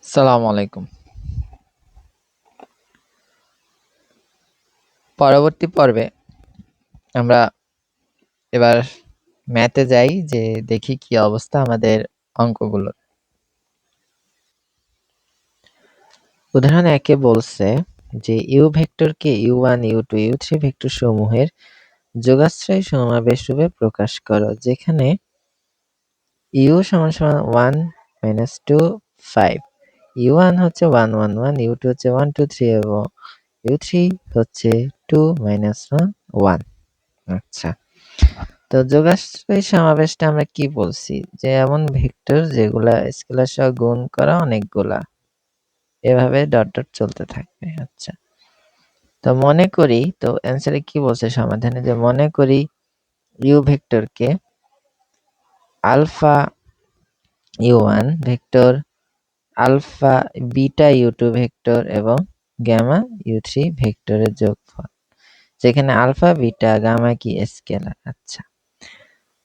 সালামু আলাইকুম। পরবর্তী পর্বে আমরা এবার ম্যাথে যাই যে দেখি কি অবস্থা আমাদের অঙ্কগুলোর। উদাহরণ 1 বলছে যে ইউ ভেক্টরকে u1, u2, u3 ভেক্টর সমূহের যোগাশ্রয় সমাবেশ রূপে প্রকাশ করো, যেখানে u সমান সমান 1 - 2 5, u1 হচ্ছে 1 1 1, u2 হচ্ছে 1 2 3 এবং u3 হচ্ছে 2 - 1 1। আচ্ছা, তো যোগাশ্রয় সমাবেশটা আমরা কি বলছি যে এমন ভেক্টর যেগুলা স্কেলার সহ গুণ করা অনেকগুলা, এভাবে ডট ডট চলতে থাকবে। আচ্ছা, তো মনে করি, তো অ্যান্সারে কি বলছে সমাধানে, যে মনে করি ইউ ভেক্টরকে alpha u1 vector, alpha beta u2 vector এবং গামা u3 ভেক্টরের যোগফল, যেখানে আলফা বিটা গামা কি স্কেলার। আচ্ছা,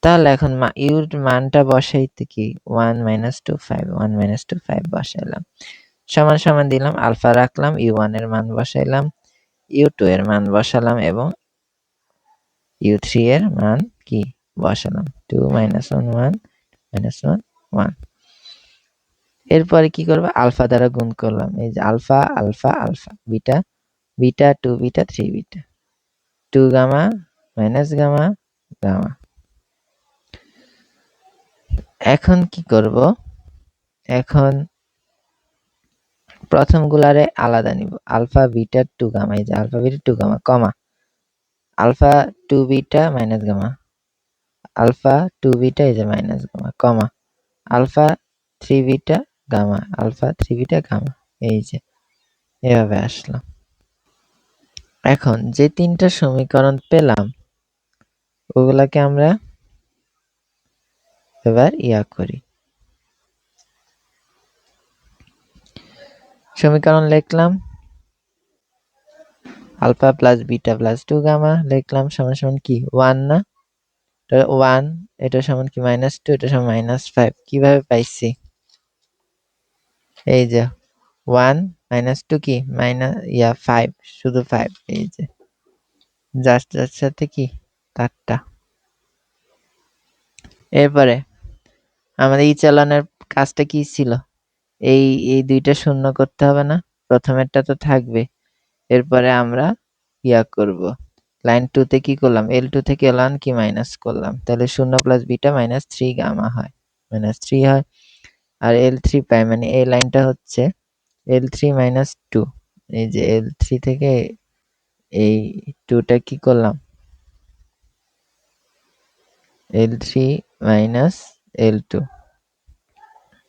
তাহলে এখন ইউর মানটা বসাইতে কি 1 - 2 5, 1 - 2 5 বসাইলাম, সমান সমান দিলাম, আলফা রাখলাম, u1 এর মান বসাইলাম, u2 এর মান বসালাম এবং u3 এর মান কি বসালাম, 2 - 1 1 -1 1। এরপরে কি করব, আলফা দ্বারা গুণ করলাম, এই যে alpha alpha alpha, beta beta 2 beta 3 beta, 2 gamma minus gamma gamma. এখন কি করব, এখন প্রথম গুলারে আলাদা নিব, আলফা বিটা 2 গামা, এই যে alpha beta 2 gamma comma alpha 2 beta minus gamma, alpha 2 beta এই যে minus gamma comma alpha 3 beta gamma, alpha 3 beta gamma, এই যে এভাবে আসলাম। এখন যে তিনটা সমীকরণ পেলাম ওগুলাকে আমরা এবার করি, সমীকরণ লিখলাম, alpha plus beta plus 2 gamma লিখলাম সমান সমান কি 1 না, 1 এটা সমান কি -2, এটা সমান -5। কিভাবে পাইছি, এই যে 1 - 2 কি 5, শুধু 5, এই যে জাস্ট এর সাথে কি তারটা। এরপরে আমাদের এই চালানের কাজটা কি ছিল, এই এই দুইটা শূন্য করতে হবে না, প্রথমেরটা তো থাকবে। এরপরে আমরা করব, লাইন 2 তে কি করলাম, L2 থেকে L1 কি মাইনাস করলাম, তাহলে 0 প্লাস বিটা -3 গামা হয়, -3 হয়। আর L3 পাই, মানে এই লাইনটা হচ্ছে L3 - 2, এই যে L3 থেকে এই 2টা কি করলাম, L3 - L2,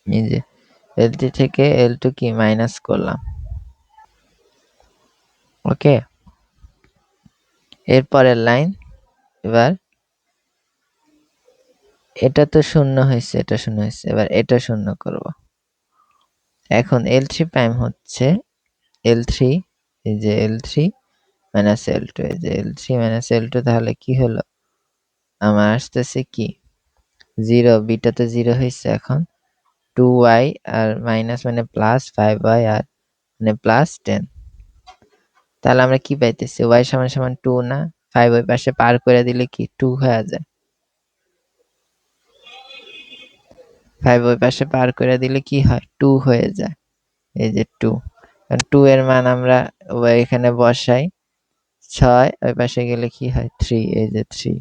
এই যে L3 থেকে L2 কি মাইনাস করলাম। ওকে, এরপরের লাইন, এবার এটা তো শূন্য হয়েছে, এটা শূন্য হয়েছে, এবার এটা শূন্য করব। এখন L3 প্রাইম হচ্ছে L3, এই যে L3 - L2, এই যে L3 - L2, তাহলে কি হলো, আমার আসতেছে কি 0, বিটা তো 0 হয়েছে, এখন 2y আর মাইনাস মানে প্লাস 5y আর মানে প্লাস 10। তাহলে আমরা কি পাইতেছি, y সমান সমান 2 না, 5 ওই পাশে পার করে দিলে কি 2 হয়ে যায়, 5 ওই পাশে পার করে দিলে কি হয় 2 হয়ে যায়, এই যে 2। 2 এর মান আমরা এখানে বসাই, 6 ওই পাশে গেলে কি হয় 3, এই যে 3।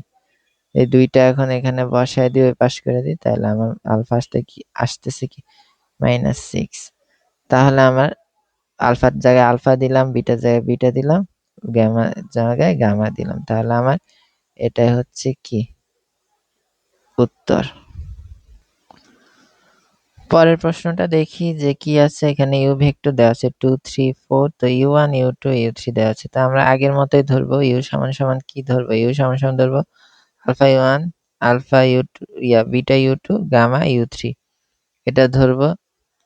এই দুইটা এখন এখানে বসাই দিয়ে ওই পাশ করে দিই, তাহলে আমার আলফাটা কি আসতেছে কি -6। তাহলে আমার আলফার জায়গায় আলফা দিলাম, বিটার জায়গায় বিটা দিলাম, গামার জায়গায় গামা দিলাম, তাহলে আমার এটাই হচ্ছে কি উত্তর। পরের প্রশ্নটা দেখি যে কি আছে, এখানে ইউ ভেক্টর দেওয়া আছে 2 3 4, তো u1 u2 u3 দেওয়া আছে, তো আমরা আগের মতোই ধরবো, ইউ সমান সমান কি ধরবো, ইউ সমান সমান ধরবো alpha u1 alpha u2 beta u2 gamma u3, এটা ধরবো।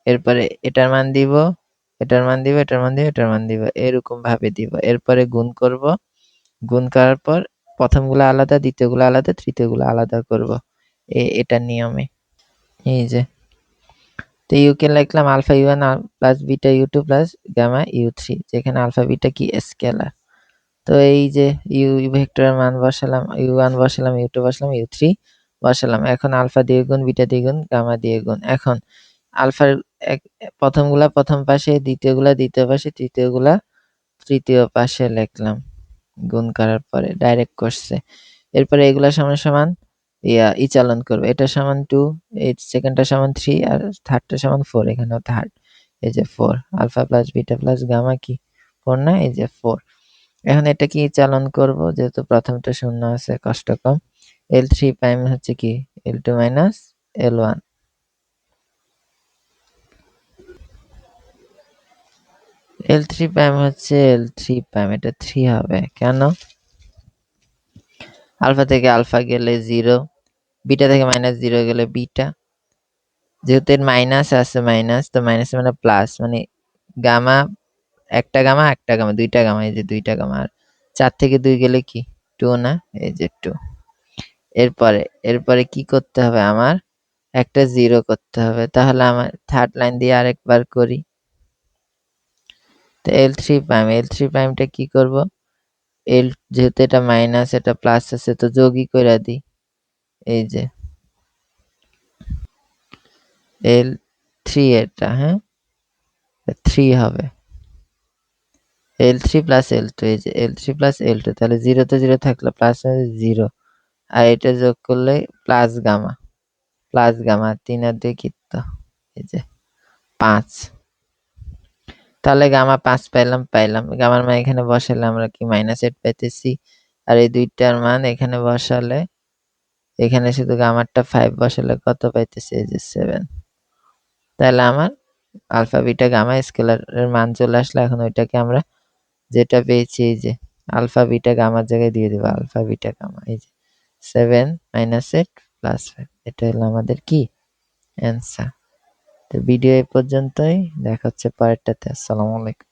এরপরে এটার মান দিব, এটার মান দিব, এটার মান দিব, এটার মান দিব, এরকম ভাবে দিব। এরপরে গুণ করব, গুণ করার পর প্রথমগুলো আলাদা, দ্বিতীয়গুলো আলাদা, তৃতীয়গুলো আলাদা করব, এটার নিয়মে। এই যে তো ইউকে লিখলাম আলফা ইউ1 প্লাস বিটা ইউ2 প্লাস গামা ইউ3, যেখানে আলফা বিটা কি স্কেলার। তো এই যে ইউ ভেক্টরের মান বসালাম, ইউ1 বসালাম, ইউ2 বসালাম, ইউ3 বসালাম। এখন আলফা দিয়ে গুণ, বিটা দিয়ে গুণ, গামা দিয়ে গুণ। এখন আলফার প্রথমগুলা প্রথম পাশে, দ্বিতীয়গুলা দ্বিতীয় পাশে, তৃতীয়গুলা তৃতীয় পাশে লিখলাম গুণ করার পরে, ডাইরেক্ট করছে। এরপরে এগুলা সমান সমান চালন করবে। এটা সমান 2, এই সেকেন্ডটা সমান 3, আর থার্ডটা সমান 4। এখানেও থার্ড, এই যে 4। Alpha plus beta plus gamma কি 4 না, এই যে 4। এখন এটা কি চালন করব, যেহেতু প্রথমটা শূন্য আছে, কষ্ট কম। L3 প্রাইম হচ্ছে কি L2 minus L1। L3 prime হচ্ছে L3 প্রাইম, এটা 3 হবে কেন? আলফা থেকে আলফা গেলে 0, বিটা থেকে মাইনাস 0 গেলে বিটা। যেহেতু এর মাইনাস আছে, মাইনাস তো মাইনাস মানে প্লাস, মানে গামা, একটা গামা একটা গামা, দুইটা গামা, এই যে দুইটা গামা। আর 4 থেকে 2 গেলে কি 2 না, এই যে 2। এরপরে এরপরে কি করতে হবে আমার, একটা 0 করতে হবে। তাহলে আমার থার্ড লাইন দিয়ে আরেকবার করি। তো L3 প্রাইম, L3 প্রাইমটা কি করব, এল যেহেতু এটা মাইনাস এটা প্লাস আছে, তো যোগই করে দিই। এই যে L3 এটা, হ্যাঁ 3 হবে। L3 প্লাস L2, এই যে L3 প্লাস L2, তাহলে 0 তে 0 থাকলে প্লাস 0, আর এটা যোগ করলে প্লাস গামা, প্লাস গামা 3 আর 2 কিত্ত, এই যে 5। তাহলে গামা 5 পাইলাম। গামার মান এখানে বসালে আমরা কি -8 পাইতেছি, আর এই দুইটার মান এখানে বসালে, এখানে শুধু গামারটা 5 বসালে কত পাইতেছি, এই যে 7। তাহলে আমার আলফা বিটা গামা স্কেলারের মান চলে আসলো। এখন ওইটাকে আমরা যেটা পেয়েছি, এই যে আলফা বিটা গামার জায়গায় দিয়ে দেবো আলফা বিটা গামা, এই যে 7 -8 প্লাস 5। এটা হলো আমাদের কি অ্যান্সার। তো ভিডিও এই পর্যন্তই, দেখা হচ্ছে পরেরটাতে। আসসালামু আলাইকুম।